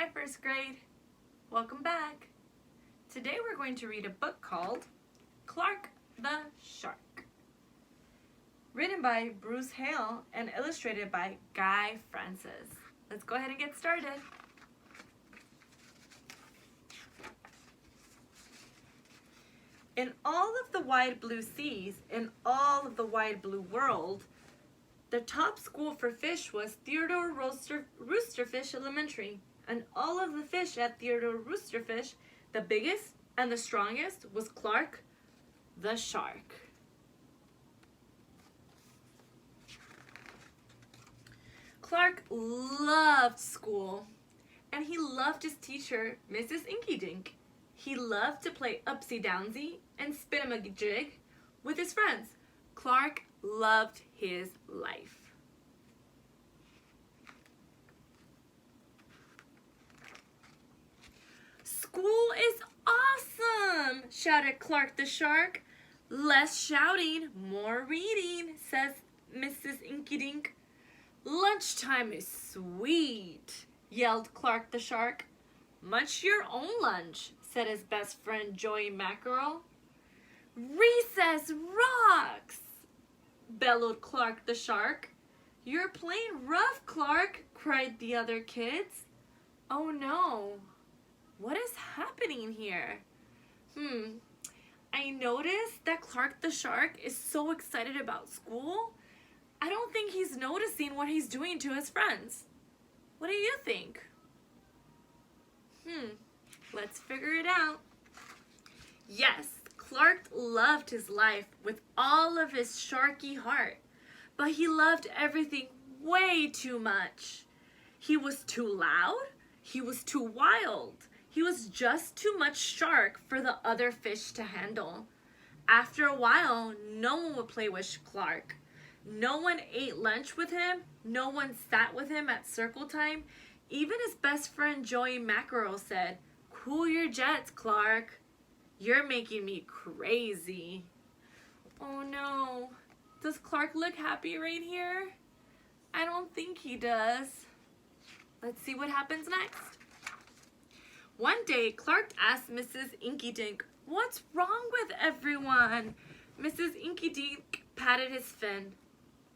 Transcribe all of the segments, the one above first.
Hi, first grade. Welcome back. Today we're going to read a book called Clark the Shark, written by Bruce Hale and illustrated by Guy Francis. Let's go ahead and get started. In all of the wide blue seas, in all of the wide blue world, the top school for fish was Theodore Roosterfish Elementary. And all of the fish at Theodore Roosterfish, the biggest and the strongest was Clark the Shark. Clark loved school, and he loved his teacher, Mrs. Inky Dink. He loved to play upsy-downsy and spin-a-jig with his friends. Clark loved his life. School is awesome, shouted Clark the Shark. Less shouting, more reading, says Mrs. Inky Dink. Lunchtime is sweet, yelled Clark the Shark. Munch your own lunch, said his best friend Joey Mackerel. Recess rocks, bellowed Clark the Shark. You're playing rough, Clark, cried the other kids. Oh no, what is happening here? I noticed that Clark the Shark is so excited about school. I don't think he's noticing what he's doing to his friends. What do you think? Let's figure it out. Yes, Clark loved his life with all of his sharky heart, but he loved everything way too much. He was too loud. He was too wild. He was just too much shark for the other fish to handle. After a while, no one would play with Clark. No one ate lunch with him. No one sat with him at circle time. Even his best friend Joey Mackerel said, "Cool your jets, Clark. You're making me crazy." Oh no. Does Clark look happy right here? I don't think he does. Let's see what happens next. One day, Clark asked Mrs. Inky Dink, "What's wrong with everyone?" Mrs. Inky Dink patted his fin.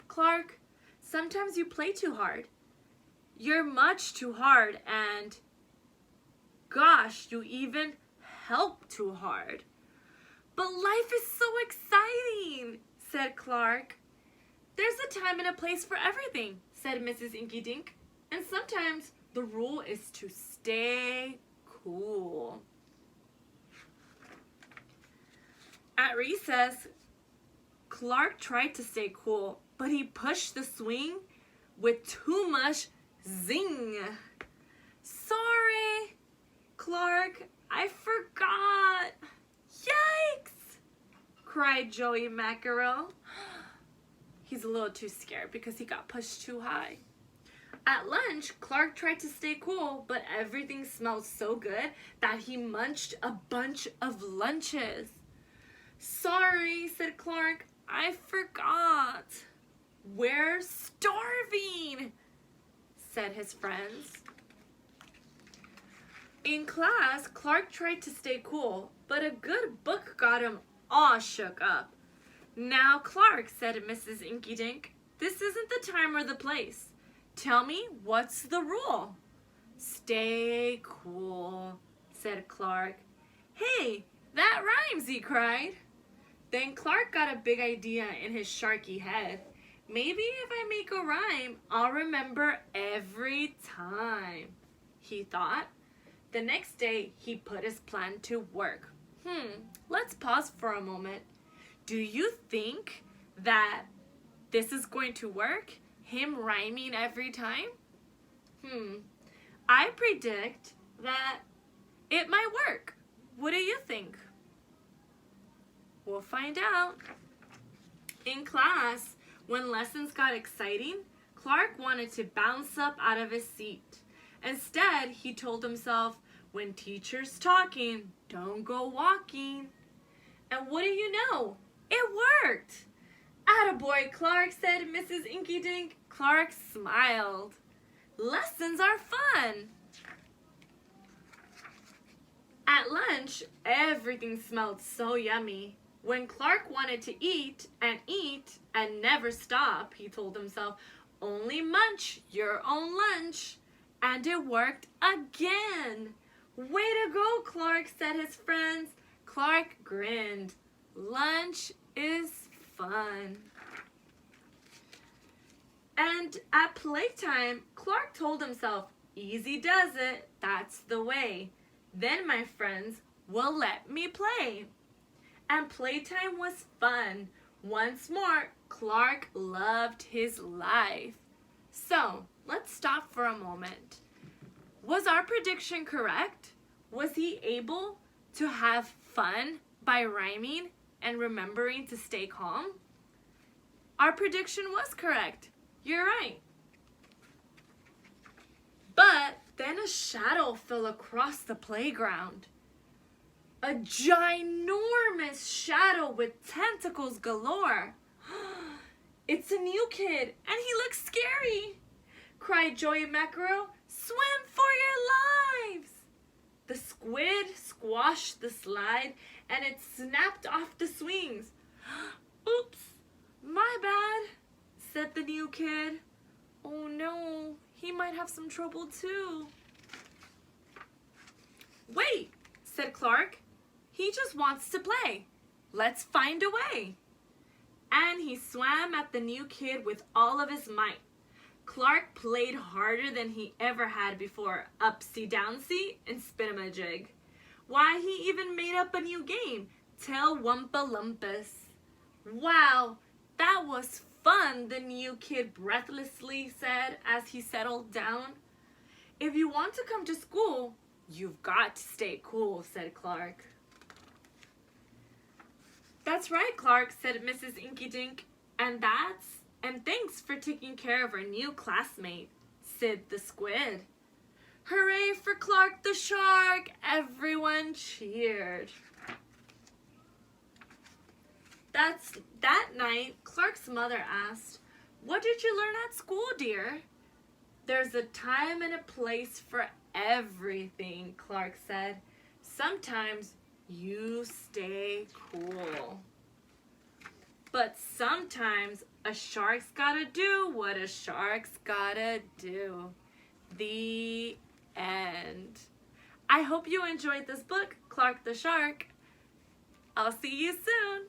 "Clark, sometimes you play too hard. You're much too hard, and gosh, you even help too hard." "But life is so exciting," said Clark. "There's a time and a place for everything," said Mrs. Inky Dink. "And sometimes the rule is to stay cool." At recess, Clark tried to stay cool, but he pushed the swing with too much zing. "Sorry, Clark, I forgot." "Yikes!" cried Joey Mackerel. He's a little too scared because he got pushed too high. At lunch, Clark tried to stay cool, but everything smelled so good that he munched a bunch of lunches. "Sorry," said Clark, "I forgot." "We're starving," said his friends. In class, Clark tried to stay cool, but a good book got him all shook up. "Now, Clark," said Mrs. Inky Dink, "this isn't the time or the place. Tell me, what's the rule?" "Stay cool," said Clark. "Hey, that rhymes," he cried. Then Clark got a big idea in his sharky head. "Maybe if I make a rhyme, I'll remember every time," he thought. The next day, he put his plan to work. Let's pause for a moment. Do you think that this is going to work? Him rhyming every time? I predict that it might work. What do you think? We'll find out. In class, when lessons got exciting, Clark wanted to bounce up out of his seat. Instead, he told himself, "When teacher's talking, don't go walking." And what do you know? It worked! "Attaboy, Clark," said Mrs. Inky Dink. Clark smiled. Lessons are fun. At lunch, everything smelled so yummy. When Clark wanted to eat and never stop, he told himself, only munch your own lunch. And it worked again. Way to go, Clark, said his friends. Clark grinned. Lunch is fun. And at playtime, Clark told himself, easy does it, that's the way. Then my friends will let me play. And playtime was fun. Once more, Clark loved his life. So, let's stop for a moment. Was our prediction correct? Was he able to have fun by rhyming and remembering to stay calm? Our prediction was correct. You're right. But then a shadow fell across the playground. A ginormous shadow with tentacles galore. It's a new kid, and he looks scary, cried Joey Mackerel. Swim for your lives! The squid squashed the slide, and it snapped off the swings. Oops, my bad, said the new kid. Oh no, he might have some trouble too. Wait, said Clark. He just wants to play. Let's find a way. And he swam at the new kid with all of his might. Clark played harder than he ever had before, upsy-downsy and spin-a-ma-jig. Why, he even made up a new game, Tell Wumpa-Lumpus. Wow, that was fun, the new kid breathlessly said as he settled down. If you want to come to school, you've got to stay cool, said Clark. That's right, Clark, said Mrs. Inky Dink. And thanks for taking care of our new classmate, said the squid. Hooray for Clark the shark! Everyone cheered. That night, Clark's mother asked, "What did you learn at school, dear?" There's a time and a place for everything, Clark said. Sometimes you stay cool. But sometimes a shark's gotta do what a shark's gotta do. The end. I hope you enjoyed this book, Clark the Shark. I'll see you soon.